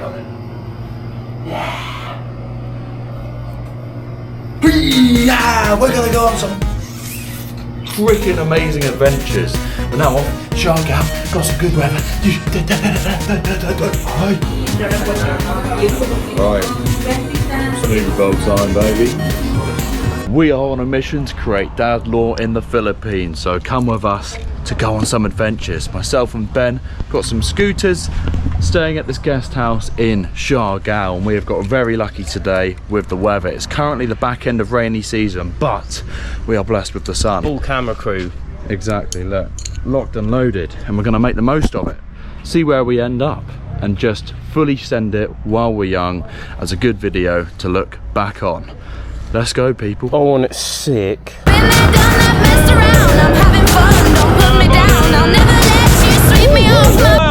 going. Yeah. Yeah, we're gonna go on some freaking amazing adventures. But now on Siargao, got some good weather. Right, smooth boat time, baby. We are on a mission to create dad law in the Philippines, so come with us to go on some adventures. Myself and Ben got some scooters, staying at this guest house in Siargao, and we have got very lucky today with the weather. It's currently the back end of rainy season, but we are blessed with the sun. Full camera crew. Exactly, look, locked and loaded, and we're gonna make the most of it. See where we end up, and just fully send it while we're young as a good video to look back on. Let's go, people. Oh, and it's sick. I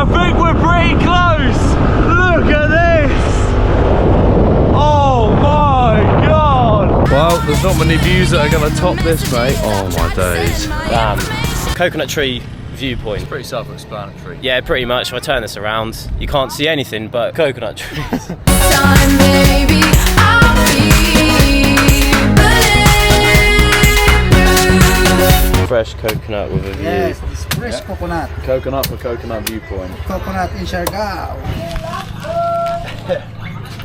think we're pretty close. Look at this. Oh my god. Well, there's not many views that are going to top this, mate. Oh my days. Coconut tree viewpoint. It's pretty self-explanatory. Yeah, pretty much. If I turn this around, you can't see anything but coconut trees. Fresh coconut with a view. Yes, it's fresh coconut. Coconut for coconut viewpoint. Coconut in Siargao.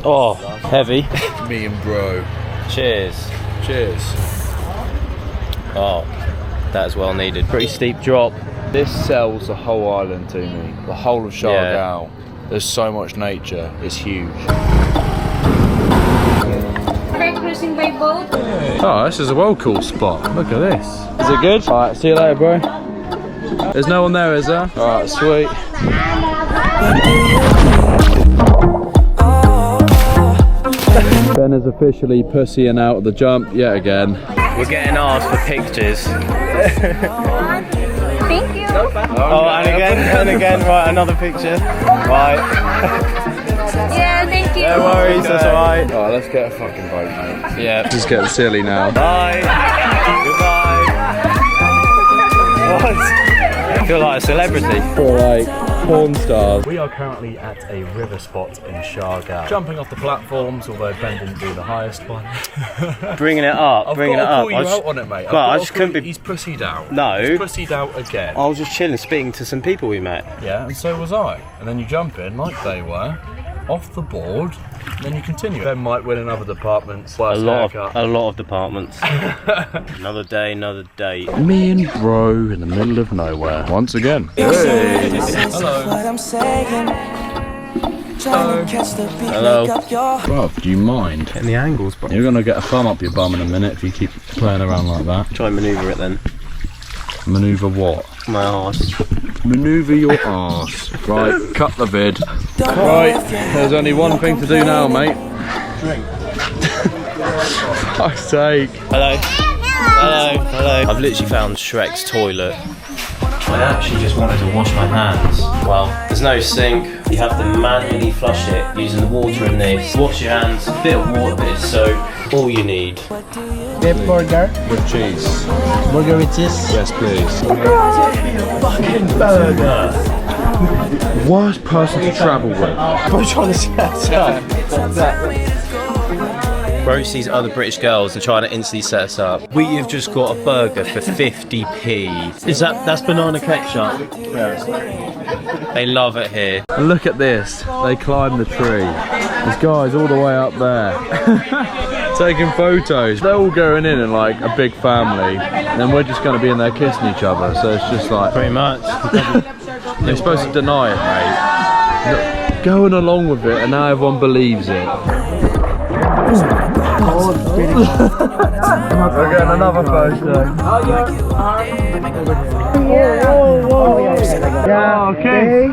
Oh, heavy. Me and bro. Cheers. Cheers. Oh, that is well needed. Pretty steep drop. This sells the whole island to me. The whole of Siargao. Yeah. There's so much nature. It's huge. Cruising by boat. Oh, this is a well cool spot. Look at this. Is it good? Alright, see you later, bro. There's no one there, is there? Alright, sweet. Ben is officially pussying out of the jump yet again. We're getting asked for pictures. Thank you. Oh, and again, right, another picture. Right. Yeah, thank you. No worries, that's alright. Alright, let's get a fucking boat, mate. Yeah. He's getting silly now. Bye. Goodbye. What? I feel like a celebrity. Or like porn stars. We are currently at a river spot in Siargao. Jumping off the platforms, although Ben didn't do the highest one. Bringing it up, bringing it up. I've got to call you out on it, mate. But I just couldn't be. He's pussied out. No. He's pussied out again. I was just chilling, speaking to some people we met. Yeah, and so was I. And then you jump in, like they were, off the board, and then you continue. Ben might win in other departments. A lot of departments. Another day, another date. Me and bro in the middle of nowhere once again. Hey. Hello. Hello. Bro, do you mind? Getting the angles, bro. You're gonna get a thumb up your bum in a minute if you keep playing around like that. Try and manoeuvre it then. Manoeuvre what? My arse. Manoeuvre your arse. Right, cut the vid. Right, there's only one thing to do now, mate. Drink. Fuck's sake. Hello. Hello. Hello. I've literally found Shrek's toilet. I actually just wanted to wash my hands. Well, there's no sink. You have to manually flush it using the water in this. Wash your hands, a bit of water, bit of soap. All you need. Beef burger. With cheese. Burger with cheese. Yes, please. Fucking burger. Worst person to travel with. I'm trying to set up. Bro sees other British girls and trying to instantly set us up. We have just got a burger for 50p. That's banana ketchup? Yeah. They love it here. And look at this. They climb the tree. This guy's all the way up there. Taking photos. They're all going in like a big family. And then we're just going to be in there kissing each other. So it's just like... Pretty much. You're supposed to deny it, mate. Going along with it and now everyone believes it. We're getting another photo. Yeah, okay.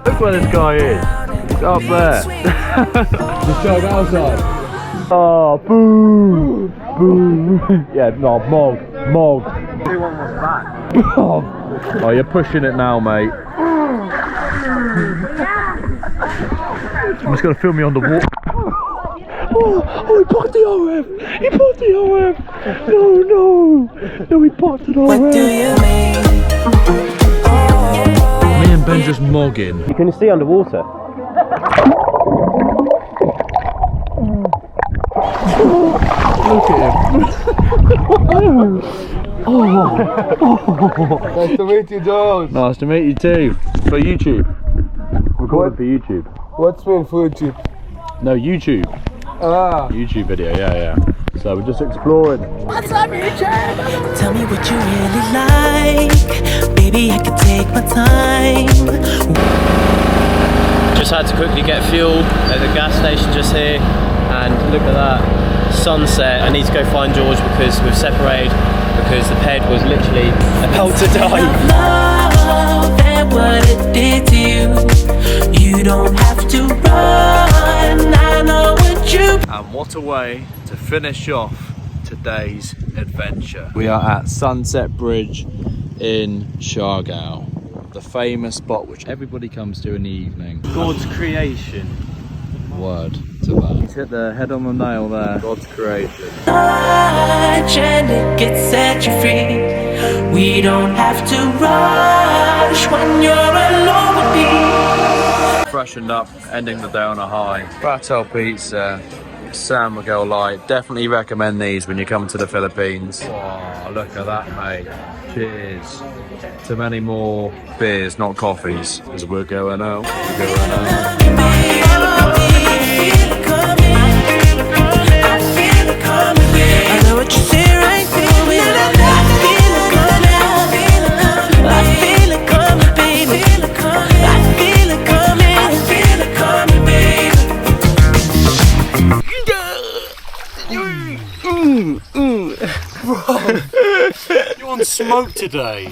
Look where this guy is. He's up there. Just jog outside. Oh, boo! Boo! Yeah, no, Mog. Everyone was back. Oh, you're pushing it now, mate. I'm just gonna film me on the wall. Oh, he popped the OF! He popped the OF! No, he popped it OF! What do you mean? Me and Ben just mogging. You can see underwater. Look at him. Nice to meet you, George. Nice to meet you too. For YouTube. Recorded for YouTube. What's mean food chip? No, YouTube. Ah. YouTube video, yeah. So we're just exploring. Tell me what you really like. Baby, I can take my time. Just had to quickly get fuel at the gas station just here, and look at that sunset. I need to go find George because we've separated because the ped was literally about to die. Love and what it did to you. You don't have to run. I know what you. And what a way to finish off today's adventure. We are at Sunset Bridge in Siargao, the famous spot which everybody comes to in the evening. God's creation. Word to that. He's hit the head on the nail there. God's creation. And it gets set you free. We don't have to rush when you're alone with me. Freshened up, ending the day on a high. Batel Pizza, San Miguel Light. Definitely recommend these when you come to the Philippines. Oh, look at that, mate. Cheers to many more beers, not coffees, as we're going out. I know what you say right there, baby. I feel it coming. I feel it coming, baby. I feel it coming. I feel it coming, baby. You're on smoke today.